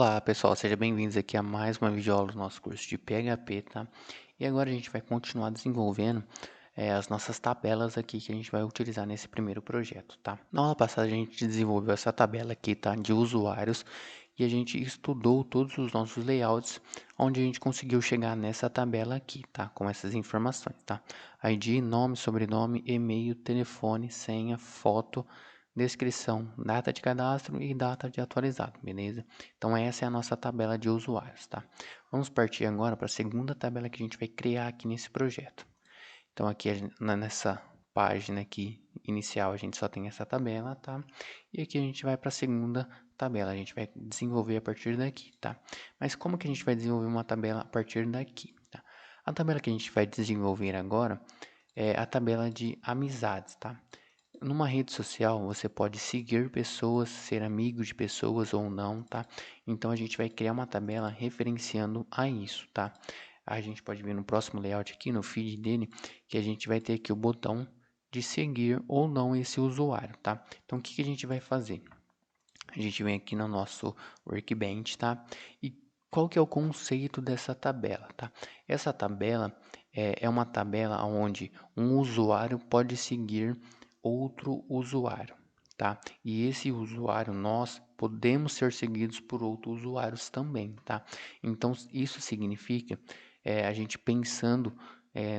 Olá pessoal, sejam bem-vindos aqui a mais uma videoaula do nosso curso de PHP, tá? E agora a gente vai continuar desenvolvendo as nossas tabelas aqui que a gente vai utilizar nesse primeiro projeto, tá? Na aula passada a gente desenvolveu essa tabela aqui, tá? De usuários e a gente estudou todos os nossos layouts, onde a gente conseguiu chegar nessa tabela aqui, tá? Com essas informações, tá? ID, nome, sobrenome, e-mail, telefone, senha, foto, descrição, data de cadastro e data de atualizado, beleza? Então essa é a nossa tabela de usuários, tá? Vamos partir agora para a segunda tabela que a gente vai criar aqui nesse projeto. Então aqui nessa página aqui inicial a gente só tem essa tabela, tá? E aqui a gente vai para a segunda tabela, a gente vai desenvolver a partir daqui, tá? Mas como que a gente vai desenvolver uma tabela a partir daqui, tá? A tabela que a gente vai desenvolver agora é a tabela de amizades, tá? Numa rede social, você pode seguir pessoas, ser amigo de pessoas ou não, tá? Então a gente vai criar uma tabela referenciando a isso, tá? A gente pode ver no próximo layout aqui, no feed dele, que a gente vai ter aqui o botão de seguir ou não esse usuário, tá? Então o que a gente vai fazer? A gente vem aqui no nosso Workbench, tá? E qual que é o conceito dessa tabela, tá? Essa tabela é uma tabela onde um usuário pode seguir outro usuário, tá? E esse usuário, nós podemos ser seguidos por outros usuários também, tá? Então, isso significa a gente pensando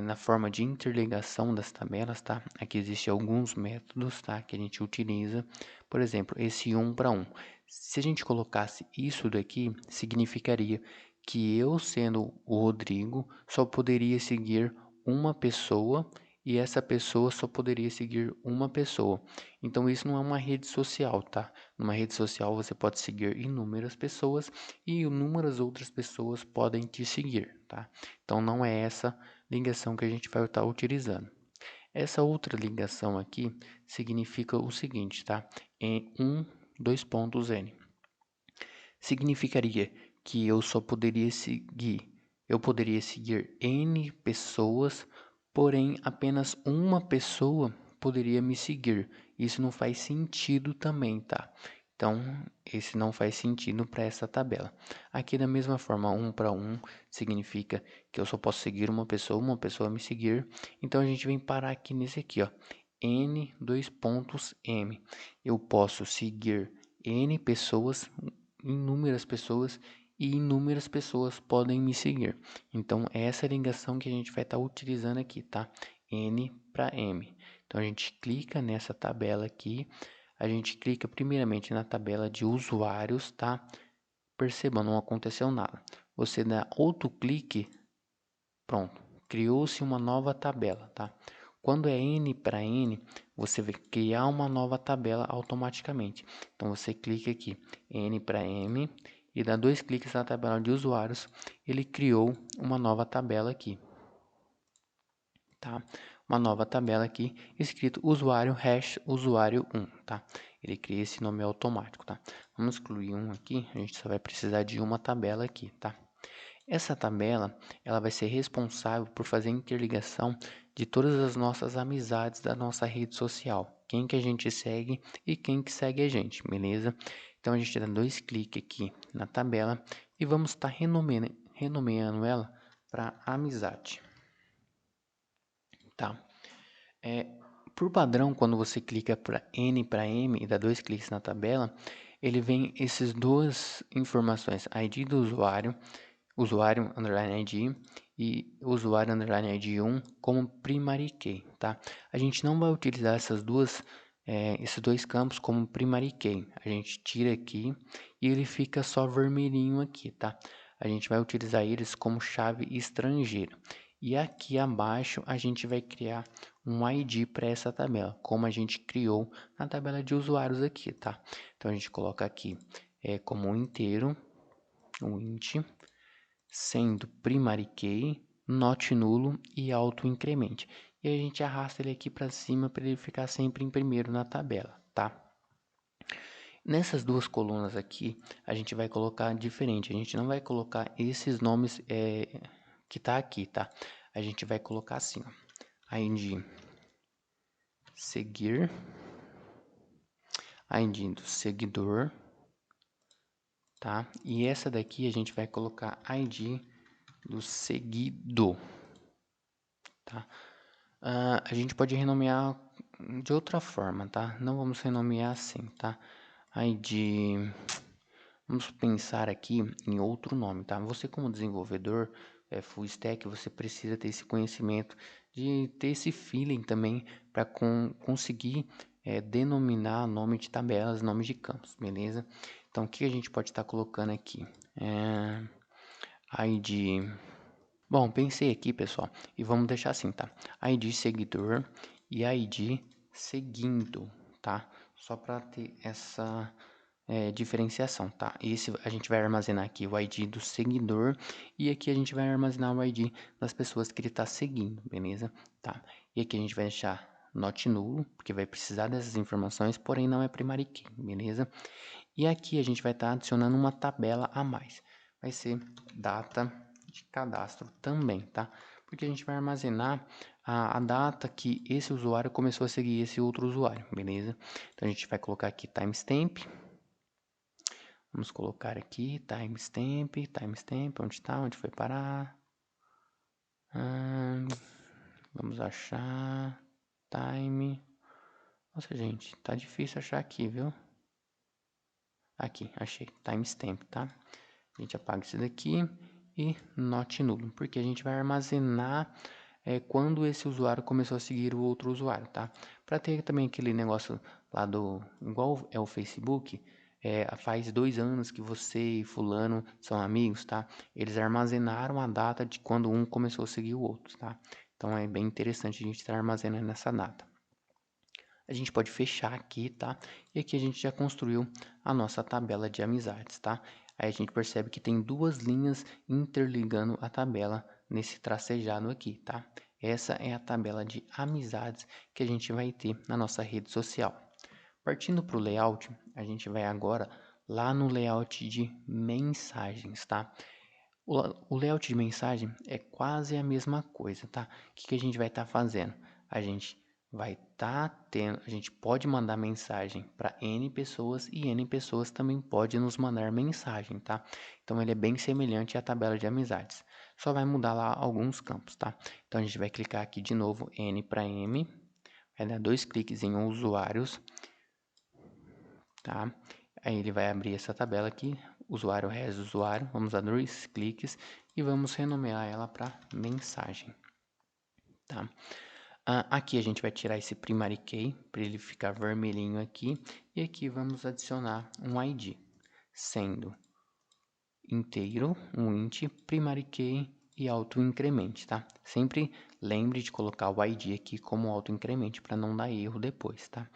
na forma de interligação das tabelas, tá? Aqui existem alguns métodos, tá? Que a gente utiliza, por exemplo, esse um para um. Se a gente colocasse isso daqui, significaria que eu, sendo o Rodrigo, só poderia seguir uma pessoa e essa pessoa só poderia seguir uma pessoa. Então isso não é uma rede social, tá? Numa rede social você pode seguir inúmeras pessoas e inúmeras outras pessoas podem te seguir, tá? Então não é essa ligação que a gente vai estar utilizando. Essa outra ligação aqui significa o seguinte, tá? Em dois pontos N. Significaria que eu poderia seguir N pessoas, porém apenas uma pessoa poderia me seguir. Isso não faz sentido também, tá? Então, esse não faz sentido para essa tabela. Aqui, da mesma forma, um para um significa que eu só posso seguir uma pessoa me seguir. Então, a gente vem parar aqui nesse aqui, ó. N, dois pontos, M. Eu posso seguir N pessoas, inúmeras pessoas, e inúmeras pessoas podem me seguir. Então, essa é a ligação que a gente vai estar utilizando aqui, tá? N para M. Então, a gente clica nessa tabela aqui. A gente clica primeiramente na tabela de usuários, tá? Perceba, não aconteceu nada. Você dá outro clique, pronto. Criou-se uma nova tabela, tá? Quando é N para N, você vai criar uma nova tabela automaticamente. Então você clica aqui, N para M, e dá dois cliques na tabela de usuários, ele criou uma nova tabela aqui, tá? Uma nova tabela aqui, escrito usuário hash usuário 1, tá? Ele cria esse nome automático, tá? Vamos excluir um aqui, a gente só vai precisar de uma tabela aqui, tá? Essa tabela, ela vai ser responsável por fazer a interligação de todas as nossas amizades da nossa rede social. Quem que a gente segue e quem que segue a gente, beleza? Então a gente dá dois cliques aqui na tabela e vamos estar renomeando ela para amizade, tá? Por padrão, quando você clica para N para M e dá dois cliques na tabela, ele vem essas duas informações, ID do usuário, usuário underline ID e usuário underline ID1 como primary key, tá? A gente não vai utilizar esses dois campos como primary key. A gente tira aqui e ele fica só vermelhinho aqui, tá? A gente vai utilizar eles como chave estrangeira. E aqui abaixo a gente vai criar um ID para essa tabela, como a gente criou na tabela de usuários aqui, tá? Então a gente coloca aqui como um inteiro, um int, sendo primary key, not nulo e auto increment. E a gente arrasta ele aqui para cima para ele ficar sempre em primeiro na tabela, tá? Nessas duas colunas aqui, a gente vai colocar diferente. A gente não vai colocar esses nomes que tá aqui, tá? A gente vai colocar assim, ó. ID seguir, ID do seguidor, tá? E essa daqui a gente vai colocar ID do seguido, tá? A gente pode renomear de outra forma, tá? Não vamos renomear assim, tá? ID, vamos pensar aqui em outro nome, tá? Você como desenvolvedor full stack, você precisa ter esse conhecimento de ter esse feeling também para conseguir denominar nome de tabelas, nome de campos, beleza? Então, o que a gente pode estar colocando aqui? ID. Bom, pensei aqui, pessoal, e vamos deixar assim, tá? ID seguidor e ID seguindo, tá? Só para ter essa diferenciação, tá? Esse a gente vai armazenar aqui o ID do seguidor e aqui a gente vai armazenar o ID das pessoas que ele está seguindo, beleza? Tá? E aqui a gente vai deixar not nulo, porque vai precisar dessas informações, porém não é primary key, beleza? E aqui a gente vai estar adicionando uma tabela a mais. Vai ser data de cadastro também, tá? Porque a gente vai armazenar a data que esse usuário começou a seguir esse outro usuário, beleza? Então a gente vai colocar aqui timestamp. Vamos colocar aqui timestamp, onde está, onde foi parar? Vamos achar time. Nossa, gente, tá difícil achar aqui, viu? Aqui, achei, timestamp, tá? A gente apaga isso daqui e not nulo, porque a gente vai armazenar quando esse usuário começou a seguir o outro usuário, tá? Para ter também aquele negócio lá do, igual é o Facebook, faz 2 anos que você e fulano são amigos, tá? Eles armazenaram a data de quando um começou a seguir o outro, tá? Então é bem interessante a gente estar armazenando essa data. A gente pode fechar aqui, tá? E aqui a gente já construiu a nossa tabela de amizades, tá? Aí a gente percebe que tem 2 linhas interligando a tabela nesse tracejado aqui, tá? Essa é a tabela de amizades que a gente vai ter na nossa rede social. Partindo para o layout, a gente vai agora lá no layout de mensagens, tá? O layout de mensagem é quase a mesma coisa, tá? O que a gente vai estar fazendo? A gente vai estar tendo, a gente pode mandar mensagem para N pessoas e N pessoas também pode nos mandar mensagem, tá? Então ele é bem semelhante à tabela de amizades. Só vai mudar lá alguns campos, tá? Então a gente vai clicar aqui de novo N para M, vai dar 2 cliques em usuários, tá? Aí ele vai abrir essa tabela aqui, usuário, res usuário, vamos dar 2 cliques e vamos renomear ela para mensagem, tá? Aqui a gente vai tirar esse primary key para ele ficar vermelhinho aqui e aqui vamos adicionar um ID, sendo inteiro, um int, primary key e auto-incremente, tá? Sempre lembre de colocar o ID aqui como auto-incremente para não dar erro depois, tá?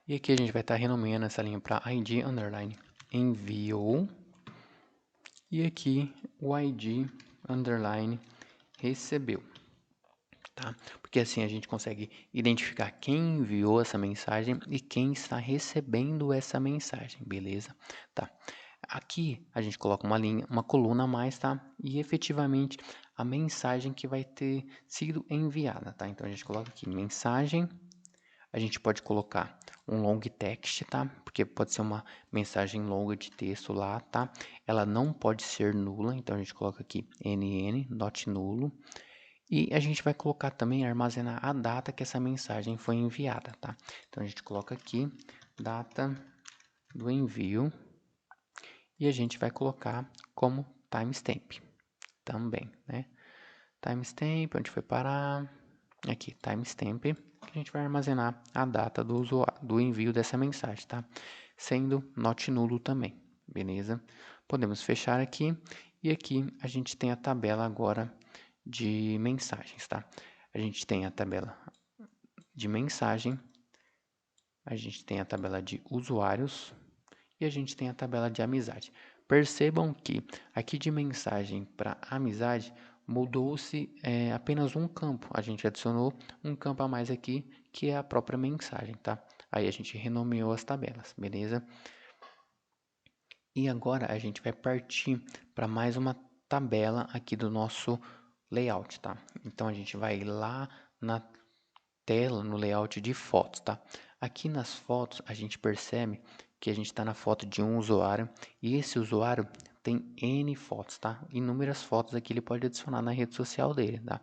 E aqui a gente vai estar renomeando essa linha para ID underline enviou e aqui o ID underline recebeu, tá? Porque assim a gente consegue identificar quem enviou essa mensagem e quem está recebendo essa mensagem, beleza? Tá? Aqui a gente coloca uma linha, uma coluna a mais, tá? E efetivamente a mensagem que vai ter sido enviada, tá? Então a gente coloca aqui mensagem. A gente pode colocar um long text, tá? Porque pode ser uma mensagem longa de texto lá, tá? Ela não pode ser nula, então a gente coloca aqui NN, not nulo. E a gente vai colocar também, armazenar a data que essa mensagem foi enviada, tá? Então a gente coloca aqui, data do envio. E a gente vai colocar como timestamp também, né? Timestamp, onde foi parar? Aqui, timestamp, que a gente vai armazenar a data do envio dessa mensagem, tá? Sendo not nulo também, beleza? Podemos fechar aqui e aqui a gente tem a tabela agora de mensagens, tá? A gente tem a tabela de mensagem, a gente tem a tabela de usuários e a gente tem a tabela de amizade. Percebam que aqui de mensagem para amizade mudou-se apenas um campo. A gente adicionou um campo a mais aqui, que é a própria mensagem, tá? Aí a gente renomeou as tabelas, beleza? E agora a gente vai partir para mais uma tabela aqui do nosso layout, tá? Então a gente vai lá na tela, no layout de fotos, tá? Aqui nas fotos a gente percebe que a gente está na foto de um usuário e esse usuário tem N fotos, tá? Inúmeras fotos aqui ele pode adicionar na rede social dele, tá?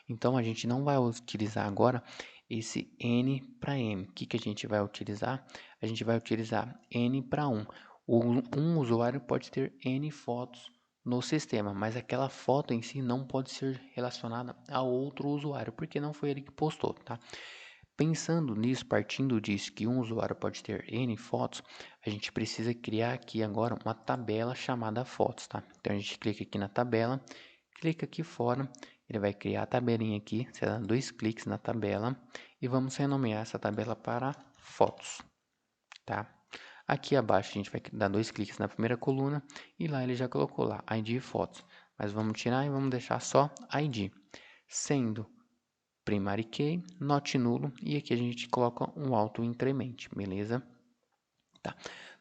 Então a gente não vai utilizar agora esse N para M. O que a gente vai utilizar? A gente vai utilizar N para 1. Um usuário pode ter N fotos no sistema, mas aquela foto em si não pode ser relacionada a outro usuário, porque não foi ele que postou, tá? Pensando nisso, partindo disso que um usuário pode ter N fotos, a gente precisa criar aqui agora uma tabela chamada fotos, tá? Então a gente clica aqui na tabela, clica aqui fora, ele vai criar a tabelinha aqui, você dá 2 cliques na tabela e vamos renomear essa tabela para fotos, tá? Aqui abaixo a gente vai dar 2 cliques na primeira coluna e lá ele já colocou lá ID fotos, mas vamos tirar e vamos deixar só ID, sendo primary key, not nulo, e aqui a gente coloca um auto increment, beleza? Tá.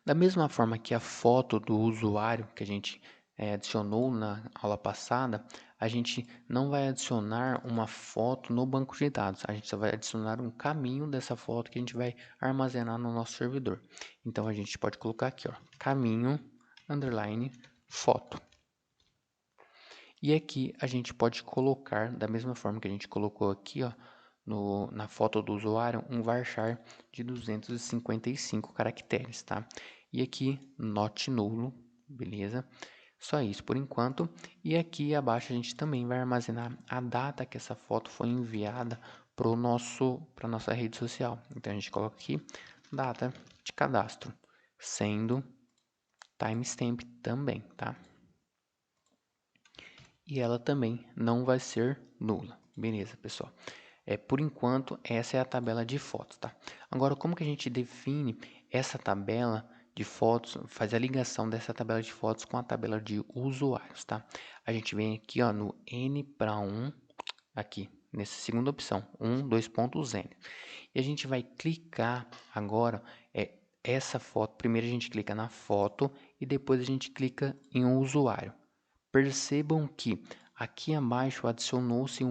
Da mesma forma que a foto do usuário que a gente adicionou na aula passada, a gente não vai adicionar uma foto no banco de dados, a gente só vai adicionar um caminho dessa foto que a gente vai armazenar no nosso servidor. Então a gente pode colocar aqui, ó, caminho underline foto. E aqui a gente pode colocar, da mesma forma que a gente colocou aqui, ó, na foto do usuário, um varchar de 255 caracteres, tá? E aqui, not nulo, beleza? Só isso por enquanto. E aqui abaixo a gente também vai armazenar a data que essa foto foi enviada para a nossa rede social. Então a gente coloca aqui, data de cadastro, sendo timestamp também, tá? E ela também não vai ser nula. Beleza, pessoal? Por enquanto, essa é a tabela de fotos, tá? Agora, como que a gente define essa tabela de fotos, faz a ligação dessa tabela de fotos com a tabela de usuários, tá? A gente vem aqui, ó, no N para 1, aqui, nessa segunda opção, 1, 2 pontos N. E a gente vai clicar agora, essa foto, primeiro a gente clica na foto e depois a gente clica em um usuário. Percebam que aqui abaixo adicionou-se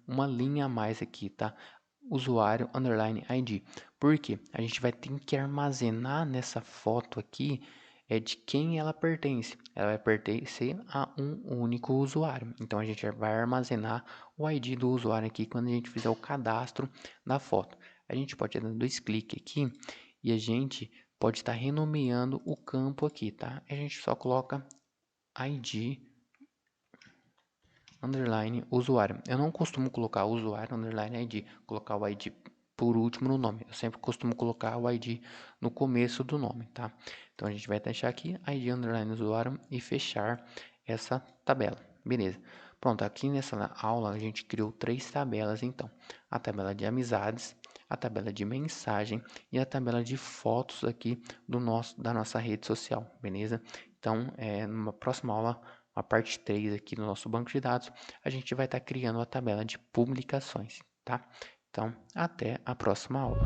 uma linha a mais aqui, tá? Usuário underline ID. Por quê? A gente vai ter que armazenar nessa foto aqui de quem ela pertence. Ela vai pertencer a um único usuário. Então a gente vai armazenar o ID do usuário aqui quando a gente fizer o cadastro da foto. A gente pode dar 2 cliques aqui e a gente pode estar renomeando o campo aqui, tá? A gente só coloca ID underline usuário. Eu não costumo colocar usuário underline ID, colocar o ID por último no nome. Eu sempre costumo colocar o ID no começo do nome, tá? Então a gente vai deixar aqui ID underline usuário e fechar essa tabela. Beleza. Pronto, aqui nessa aula a gente criou 3 tabelas então. A tabela de amizades, a tabela de mensagem e a tabela de fotos aqui da nossa rede social, beleza? Então, numa próxima aula, a parte 3 aqui no nosso banco de dados, a gente vai estar criando a tabela de publicações, tá? Então, até a próxima aula.